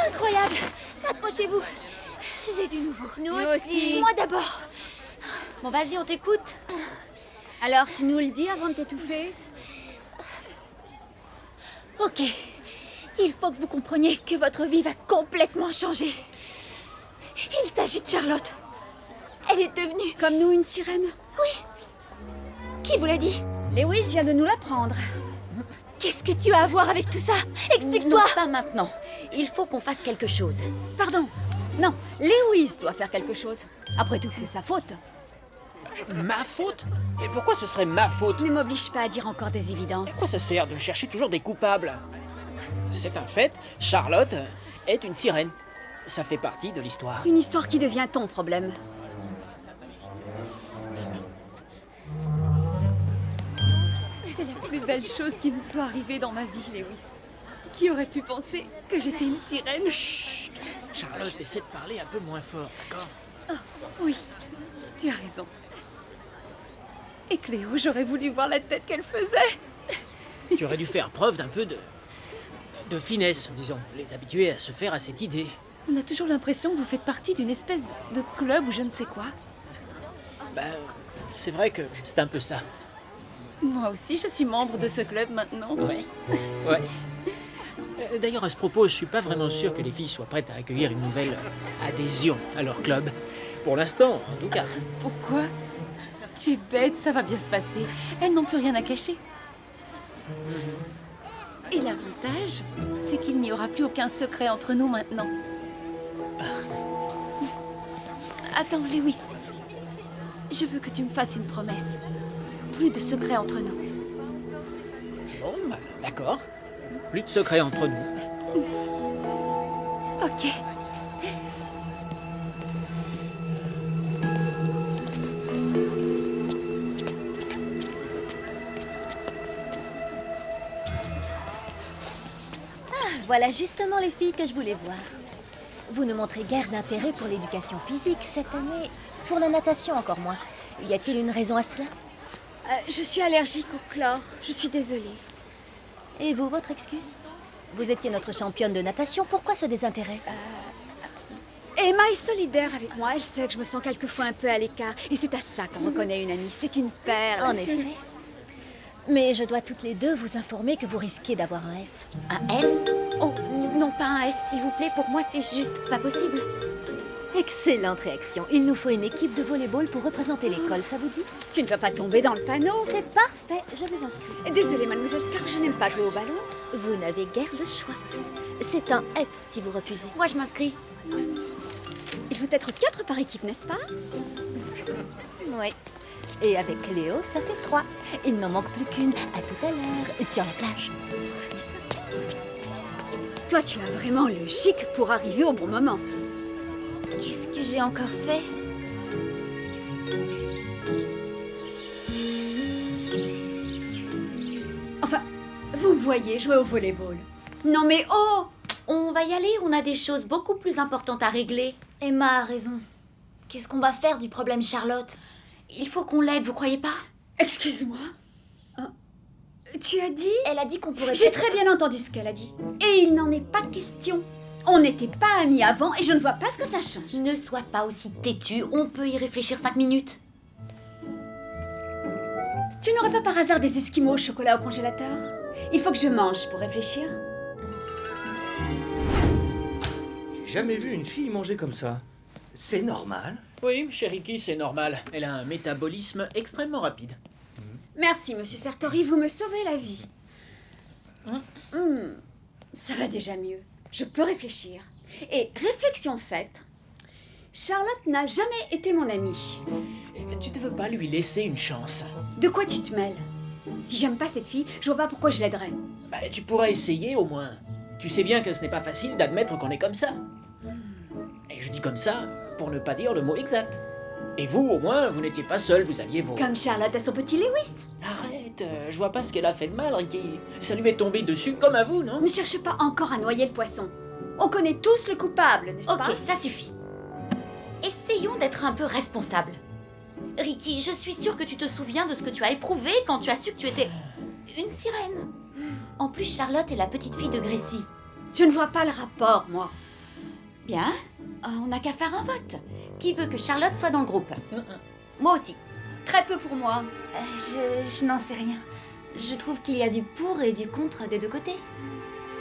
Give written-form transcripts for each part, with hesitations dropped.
Incroyable! Approchez-vous. J'ai du nouveau. Nous aussi. Moi d'abord. Bon, vas-y, on t'écoute. Alors, tu nous le dis avant de t'étouffer? Ok. Il faut que vous compreniez que votre vie va complètement changer. Il s'agit de Charlotte. Elle est devenue... Comme nous, une sirène? Oui. Qui vous l'a dit? Lewis vient de nous l'apprendre. Qu'est-ce que tu as à voir avec tout ça? Explique-toi! Non, pas maintenant. Il faut qu'on fasse quelque chose. Pardon. Non, Lewis doit faire quelque chose. Après tout, c'est sa faute. Ma faute? Et pourquoi ce serait ma faute? Ne m'oblige pas à dire encore des évidences. À quoi ça sert de chercher toujours des coupables? C'est un fait, Charlotte est une sirène. Ça fait partie de l'histoire. Une histoire qui devient ton problème. C'est la plus belle chose qui me soit arrivée dans ma vie, Lewis. Qui aurait pu penser que j'étais une sirène? Chut! Charlotte, essaie de parler un peu moins fort, d'accord? Oui, tu as raison. Et Cléo, j'aurais voulu voir la tête qu'elle faisait. Tu aurais dû faire preuve d'un peu de finesse, disons. Les habituer à se faire à cette idée. On a toujours l'impression que vous faites partie d'une espèce de club ou je ne sais quoi. Ben, c'est vrai que c'est un peu ça. Moi aussi, je suis membre de ce club maintenant. Ouais. D'ailleurs, à ce propos, je suis pas vraiment sûr que les filles soient prêtes à accueillir une nouvelle adhésion à leur club. Pour l'instant, en tout cas. Pourquoi? Tu es bête, ça va bien se passer. Elles n'ont plus rien à cacher. Et l'avantage, c'est qu'il n'y aura plus aucun secret entre nous maintenant. Attends, Lewis. Je veux que tu me fasses une promesse. Plus de secrets entre nous. Bon, bah, d'accord. Plus de secrets entre nous. Ok. Voilà justement les filles que je voulais voir. Vous ne montrez guère d'intérêt pour l'éducation physique cette année. Pour la natation encore moins. Y a-t-il une raison à cela? Je suis allergique au chlore. Je suis désolée. Et vous, votre excuse? Vous étiez notre championne de natation, pourquoi ce désintérêt? Emma est solidaire avec moi. Elle sait que je me sens quelquefois un peu à l'écart. Et c'est à ça qu'on reconnaît une amie. C'est une perle. En effet. Mais je dois toutes les deux vous informer que vous risquez d'avoir un F. Un F? Oh, non, pas un F, s'il vous plaît. Pour moi, c'est juste pas possible. Excellente réaction. Il nous faut une équipe de volleyball pour représenter l'école, ça vous dit? Tu ne vas pas tomber dans le panneau. C'est parfait, je vous inscris. Désolée, mademoiselle Scarf, je n'aime pas jouer au ballon. Vous n'avez guère le choix. C'est un F si vous refusez. Moi, je m'inscris. Il faut être 4 par équipe, n'est-ce pas? Oui. Et avec Léo, ça fait 3. Il n'en manque plus qu'une. À tout à l'heure, sur la plage. Toi, tu as vraiment le chic pour arriver au bon moment. Qu'est-ce que j'ai encore fait? Enfin, vous me voyez jouer au volleyball. Non mais oh! On va y aller, on a des choses beaucoup plus importantes à régler. Emma a raison. Qu'est-ce qu'on va faire du problème Charlotte? Il faut qu'on l'aide, vous croyez pas? Excuse-moi. Tu as dit? Elle a dit qu'on pourrait... J'ai très bien entendu ce qu'elle a dit. Et il n'en est pas question. On n'était pas amis avant et je ne vois pas ce que ça change. Ne sois pas aussi têtue, on peut y réfléchir 5 minutes. Tu n'aurais pas par hasard des esquimaux au chocolat au congélateur? Il faut que je mange pour réfléchir. J'ai jamais vu une fille manger comme ça. C'est normal. Oui, Cheriki, c'est normal. Elle a un métabolisme extrêmement rapide. Merci, monsieur Sartori, vous me sauvez la vie. Ça va déjà mieux. je peux réfléchir. Et réflexion faite, Charlotte n'a jamais été mon amie. Tu ne veux pas lui laisser une chance? De quoi tu te mêles? Si j'aime pas cette fille, je vois pas pourquoi je l'aiderais. Bah, tu pourrais essayer au moins. Tu sais bien que ce n'est pas facile d'admettre qu'on est comme ça. Et je dis comme ça pour ne pas dire le mot exact. Et vous, au moins, vous n'étiez pas seul, vous aviez vos... Comme Charlotte a son petit Lewis. Arrête, je vois pas ce qu'elle a fait de mal, Ricky. Ça lui est tombé dessus comme à vous, non? Ne cherche pas encore à noyer le poisson. On connaît tous le coupable, n'est-ce pas? Ok, ça suffit. Essayons d'être un peu responsables. Ricky, je suis sûre que tu te souviens de ce que tu as éprouvé quand tu as su que tu étais une sirène. En plus, Charlotte est la petite fille de Gracie. Je ne vois pas le rapport, moi. Bien, on n'a qu'à faire un vote. Qui veut que Charlotte soit dans le groupe? Moi aussi. Très peu pour moi. Je n'en sais rien. Je trouve qu'il y a du pour et du contre des deux côtés.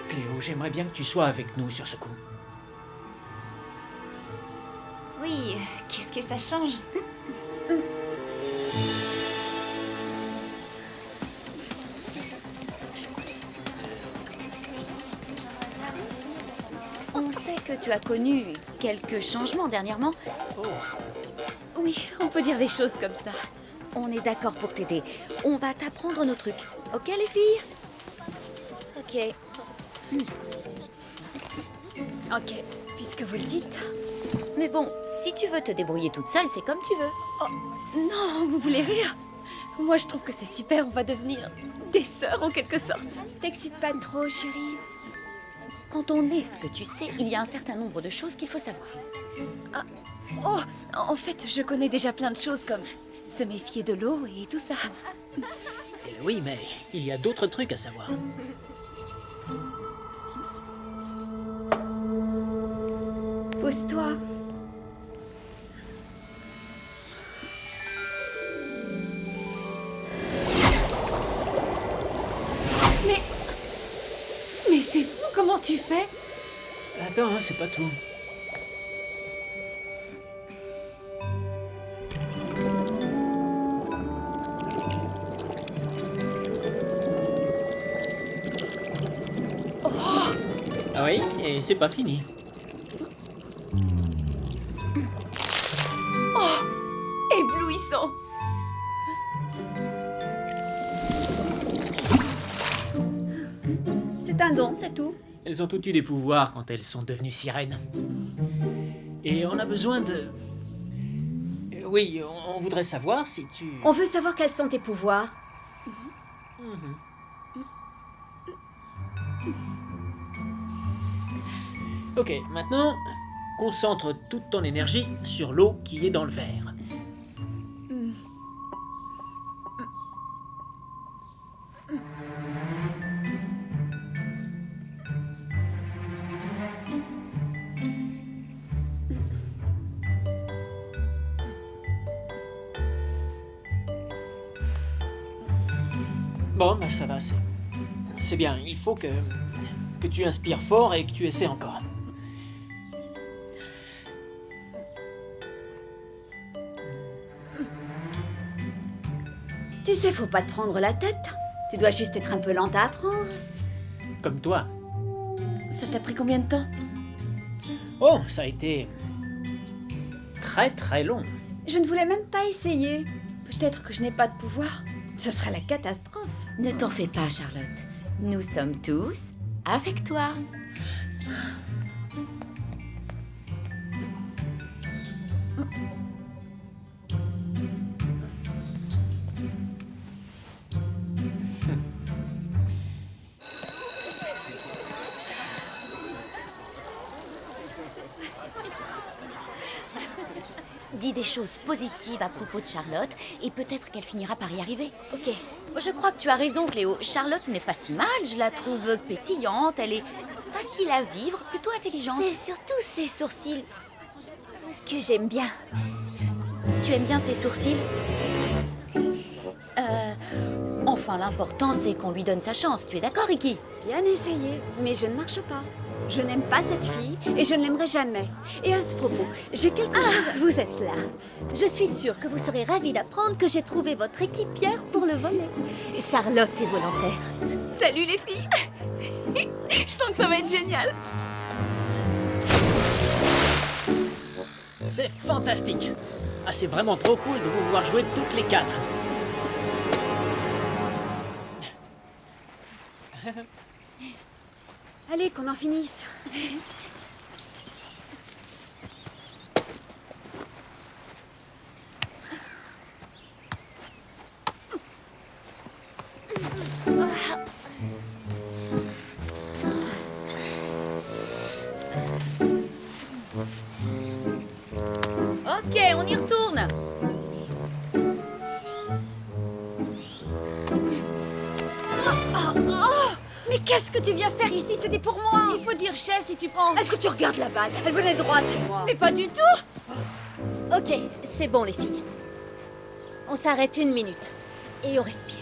Cléo, j'aimerais bien que tu sois avec nous sur ce coup. Oui, qu'est-ce que ça change? On sait que tu as connu quelques changements dernièrement. Oui, on peut dire les choses comme ça. On est d'accord pour t'aider. On va t'apprendre nos trucs. Ok les filles? Ok. Ok, puisque vous le dites. Mais bon, si tu veux te débrouiller toute seule, c'est comme tu veux. Non, vous voulez rire? Moi, je trouve que c'est super, on va devenir des sœurs en quelque sorte. T'excites pas trop, chérie. Quand on est ce que tu sais, il y a un certain nombre de choses qu'il faut savoir. Oh, en fait, je connais déjà plein de choses comme se méfier de l'eau et tout ça. Oui, mais il y a d'autres trucs à savoir. Pose-toi. Mais c'est fou, comment tu fais? Attends, hein, c'est pas tout. Ah oui, et c'est pas fini. Éblouissant. C'est un don, c'est tout. Elles ont toutes eu des pouvoirs quand elles sont devenues sirènes. Et on a besoin de... Oui, on voudrait savoir si tu... On veut savoir quels sont tes pouvoirs. Ok, maintenant, concentre toute ton énergie sur l'eau qui est dans le verre. Bon, bah ça va, c'est bien. Il faut que tu inspires fort et que tu essaies encore. Tu sais, faut pas te prendre la tête. Tu dois juste être un peu lente à apprendre. Comme toi. Ça t'a pris combien de temps? Oh, ça a été très très long. Je ne voulais même pas essayer. Peut-être que je n'ai pas de pouvoir. Ce serait la catastrophe. Ne t'en fais pas, Charlotte. Nous sommes tous avec toi. Dis des choses positives à propos de Charlotte et peut-être qu'elle finira par y arriver. Ok. Je crois que tu as raison, Cléo. Charlotte n'est pas si mal. Je la trouve pétillante. Elle est facile à vivre, plutôt intelligente. C'est surtout ses sourcils que j'aime bien. Tu aimes bien ses sourcils? Enfin, l'important, c'est qu'on lui donne sa chance. Tu es d'accord, Ricky? Bien essayé, mais je ne marche pas. Je n'aime pas cette fille et je ne l'aimerai jamais. Et à ce propos, j'ai quelque chose... Vous êtes là. Je suis sûre que vous serez ravis d'apprendre que j'ai trouvé votre équipière pour le volet. Charlotte est volontaire. Salut les filles. Je sens que ça va être génial. C'est fantastique. Ah, c'est vraiment trop cool de vous voir jouer toutes les quatre. Allez, qu'on en finisse. Ok, on y retourne. Mais qu'est-ce que tu viens faire ici? C'était pour moi. Il faut dire chais si tu prends... Est-ce que tu regardes la balle? Elle venait droit sur moi. Mais pas du tout. Ok, c'est bon les filles. On s'arrête 1 minute. Et on respire.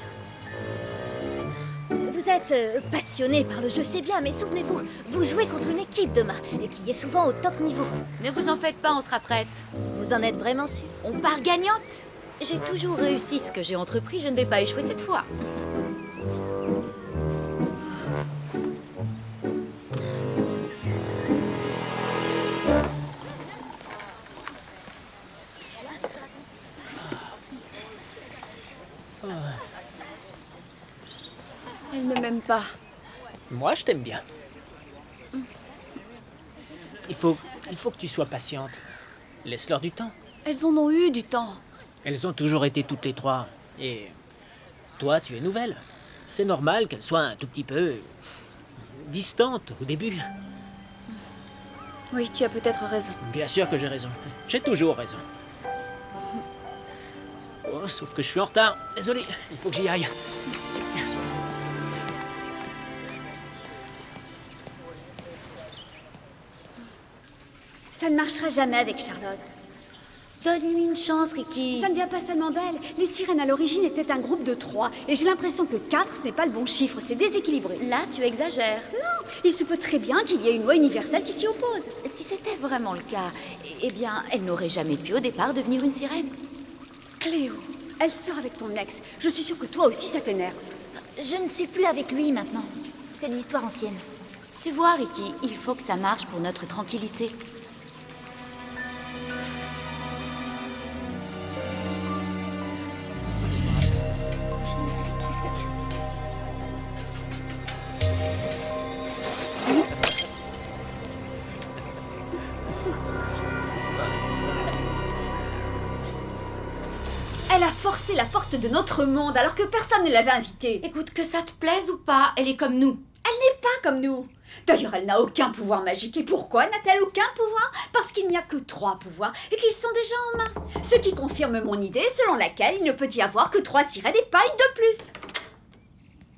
Vous êtes passionnés par le jeu, c'est bien, mais souvenez-vous, vous jouez contre une équipe demain, et qui est souvent au top niveau. Ne vous en faites pas, on sera prête. Vous en êtes vraiment sûr? On part gagnante. J'ai toujours réussi ce que j'ai entrepris, je ne vais pas échouer cette fois. Elle ne m'aime pas. Moi, je t'aime bien. Il faut que tu sois patiente. Laisse-leur du temps. Elles en ont eu du temps. Elles ont toujours été toutes les trois. Et toi, tu es nouvelle. C'est normal qu'elles soient un tout petit peu distantes au début. Oui, tu as peut-être raison. Bien sûr que j'ai raison. J'ai toujours raison. Oh, sauf que je suis en retard. Désolé, il faut que j'y aille. Ça ne marchera jamais avec Charlotte. Donne-lui une chance, Ricky. Ça ne vient pas seulement d'elle. Les sirènes à l'origine étaient un groupe de 3. Et j'ai l'impression que 4, ce n'est pas le bon chiffre. C'est déséquilibré. Là, tu exagères. Non, il se peut très bien qu'il y ait une loi universelle qui s'y oppose. Si c'était vraiment le cas, eh bien, elle n'aurait jamais pu au départ devenir une sirène. Cléo, elle sort avec ton ex. Je suis sûre que toi aussi ça t'énerve. Je ne suis plus avec lui maintenant. C'est de l'histoire ancienne. Tu vois, Ricky, il faut que ça marche pour notre tranquillité. Elle a forcé la porte de notre monde alors que personne ne l'avait invitée. Écoute, que ça te plaise ou pas, elle est comme nous. Elle n'est pas comme nous. D'ailleurs, elle n'a aucun pouvoir magique. Et pourquoi n'a-t-elle aucun pouvoir? Parce qu'il n'y a que 3 pouvoirs et qu'ils sont déjà en main. Ce qui confirme mon idée selon laquelle il ne peut y avoir que 3 sirènes et pas une de plus.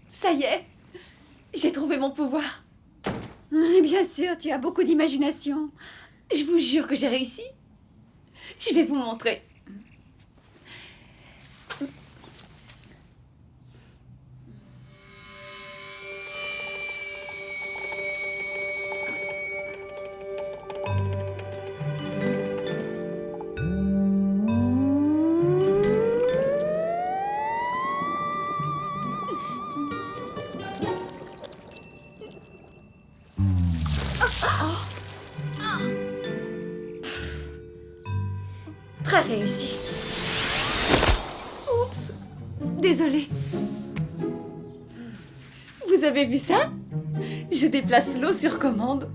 Ça y est, j'ai trouvé mon pouvoir. Bien sûr, tu as beaucoup d'imagination. Je vous jure que j'ai réussi. Je vais vous montrer. Très réussi. Oups. Désolée. Vous avez vu ça? Je déplace l'eau sur commande.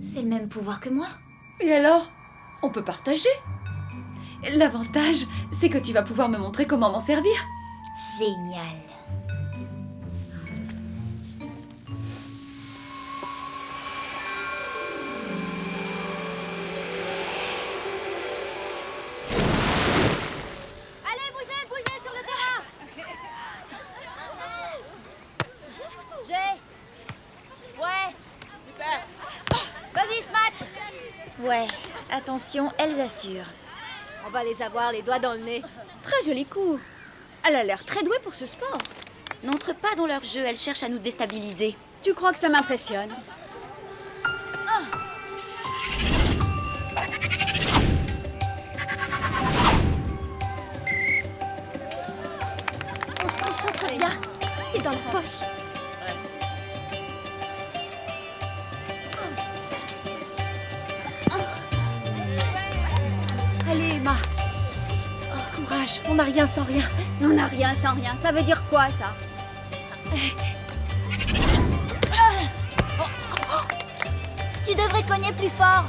C'est le même pouvoir que moi. Et alors? On peut partager. L'avantage, c'est que tu vas pouvoir me montrer comment m'en servir. Génial. Allez, bougez sur le terrain. Jay. Ouais. Super. Vas-y, Smatch. Ouais, attention, elles assurent. On va les avoir les doigts dans le nez. Très joli coup. Elle a l'air très douée pour ce sport. N'entre pas dans leur jeu, elle cherche à nous déstabiliser. Tu crois que ça m'impressionne? On se concentre bien. C'est dans la poche. On n'a rien sans rien. On n'a rien sans rien. Ça veut dire quoi, ça? Tu devrais cogner plus fort.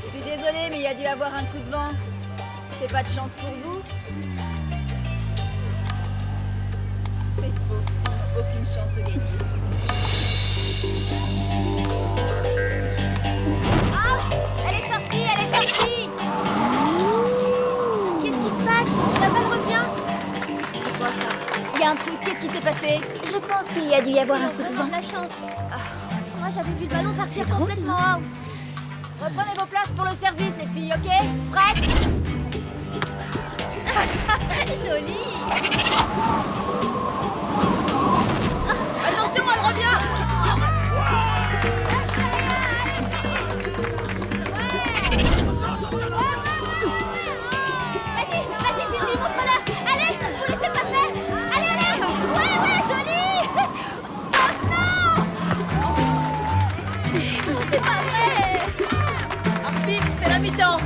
Je suis désolée, mais il y a dû avoir un coup de vent. C'est pas de chance pour vous? C'est faux. Aucune chance de gagner. Elle est sortie, elle est sortie. Qu'est-ce qui se passe? La balle revient. C'est quoi ça? Il y a un truc, qu'est-ce qui s'est passé? Je pense qu'il y a dû y avoir un coup de vent. De la chance. Moi, j'avais vu le ballon partir complètement out. Reprenez vos places pour le service, les filles, ok? Prêtes? Joli. Attention, elle revient! Vas-y, Sylvie, montre-leur. Allez, vous laissez pas faire. Allez, allez. Ouais, joli. Oh non. C'est pas vrai. Arbitre, c'est la mi-temps!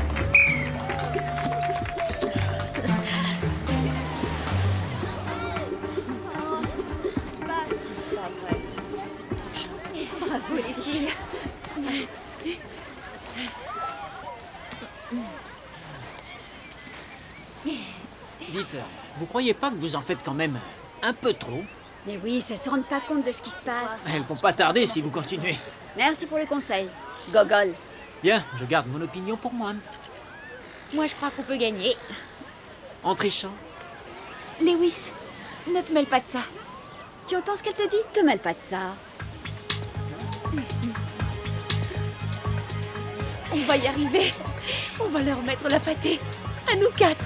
Bravo les filles. Dites, vous croyez pas que vous en faites quand même un peu trop? Mais oui, elles se rendent pas compte de ce qui se passe. Elles vont pas tarder si vous continuez. Merci pour le conseil. Gogol. Bien, je garde mon opinion pour moi. Moi, je crois qu'on peut gagner. En trichant. Lewis, ne te mêle pas de ça. Tu entends ce qu'elle te dit? Te mêle pas de ça. On va y arriver. On va leur mettre la pâtée. À nous 4.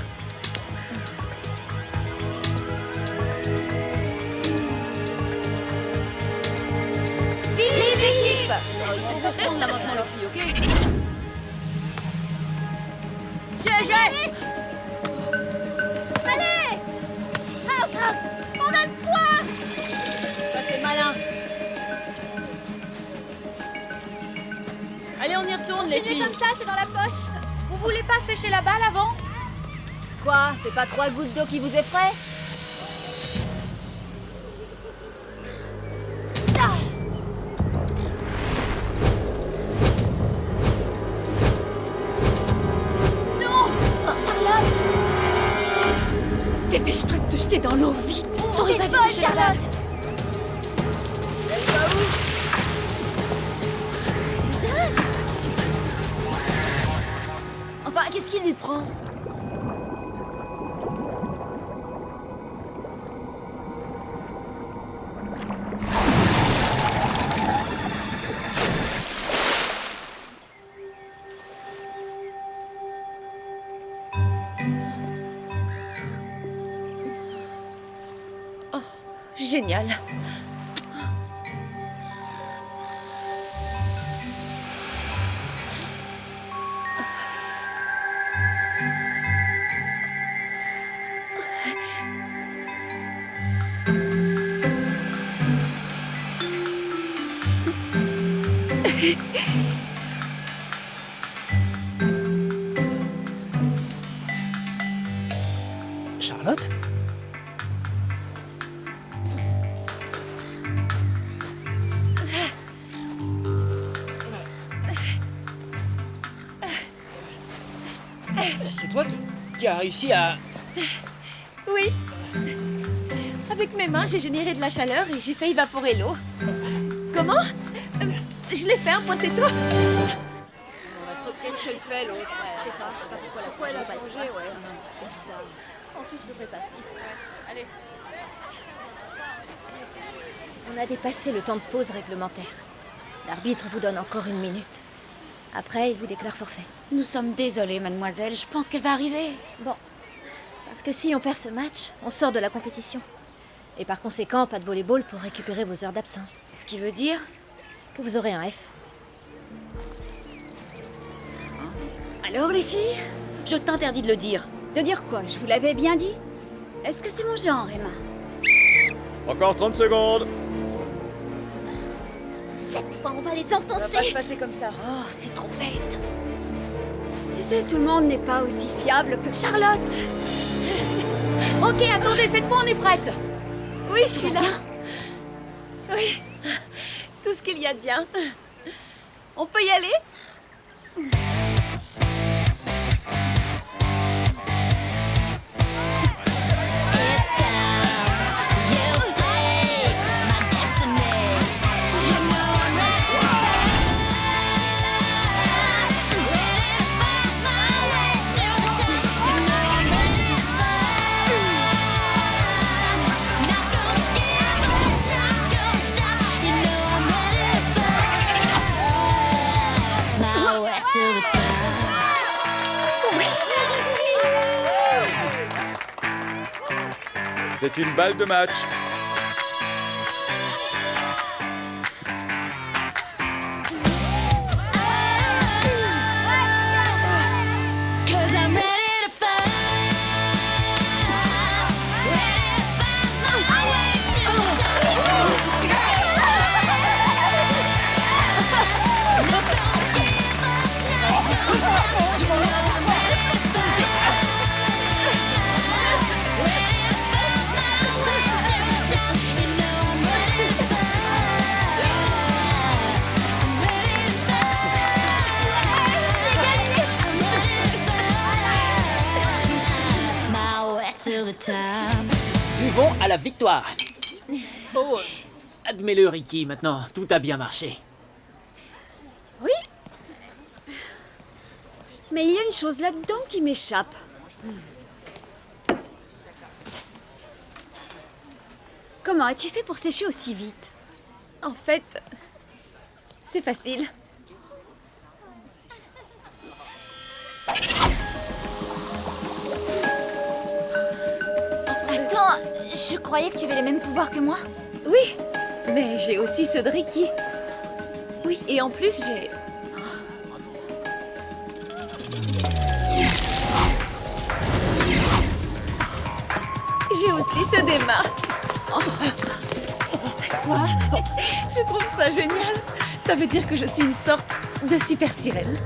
Vive l'équipe! Il faut vous prendre là maintenant, les filles, ok? Allez. On a le poids. Ça, c'est malin. Allez, on y retourne, les filles. Comme ça, c'est dans la poche. Vous voulez pas sécher la balle avant? Quoi? C'est pas 3 gouttes d'eau qui vous effraient? Charlotte. Dépêche-toi de te jeter dans l'eau, vite. T'aurais pas dû toucher la balle. Enfin, qu'est-ce qui lui prend? Génial. Charlotte? C'est toi qui as réussi à... Oui. Avec mes mains, j'ai généré de la chaleur et j'ai fait évaporer l'eau. Comment? Je l'ai fait, un point c'est tout. On va se repérer ce qu'elle fait, l'autre. Je sais pas pourquoi la fois elle a plongé, ouais. C'est bizarre. En plus, je fais partie. Allez. On a dépassé le temps de pause réglementaire. L'arbitre vous donne encore 1 minute. Après, il vous déclare forfait. Nous sommes désolés, mademoiselle. Je pense qu'elle va arriver. Bon. Parce que si on perd ce match, on sort de la compétition. Et par conséquent, pas de volleyball pour récupérer vos heures d'absence. Ce qui veut dire... Que vous aurez un F. Alors, les filles? Je t'interdis de le dire. De dire quoi? Je vous l'avais bien dit? Est-ce que c'est mon genre, Emma? Encore 30 secondes. Cette fois, on va les Ça va pas se enfoncer. passer comme ça. Oh, c'est trop bête. Tu sais, tout le monde n'est pas aussi fiable que Charlotte. Ok, attendez, cette fois on est prête. Oui, je suis là. Oui, tout ce qu'il y a de bien. On peut y aller? C'est une balle de match. Buvons à la victoire. Oh, admets-le, Ricky, maintenant, tout a bien marché. Oui. Mais il y a une chose là-dedans qui m'échappe. Comment as-tu fait pour sécher aussi vite? En fait, c'est facile. Attends, je croyais que tu avais les mêmes pouvoirs que moi. Oui, mais j'ai aussi ceux de Ricky. Oui, et en plus, j'ai... J'ai aussi ceux d'Emma. Quoi? Je trouve ça génial. Ça veut dire que je suis une sorte de super sirène.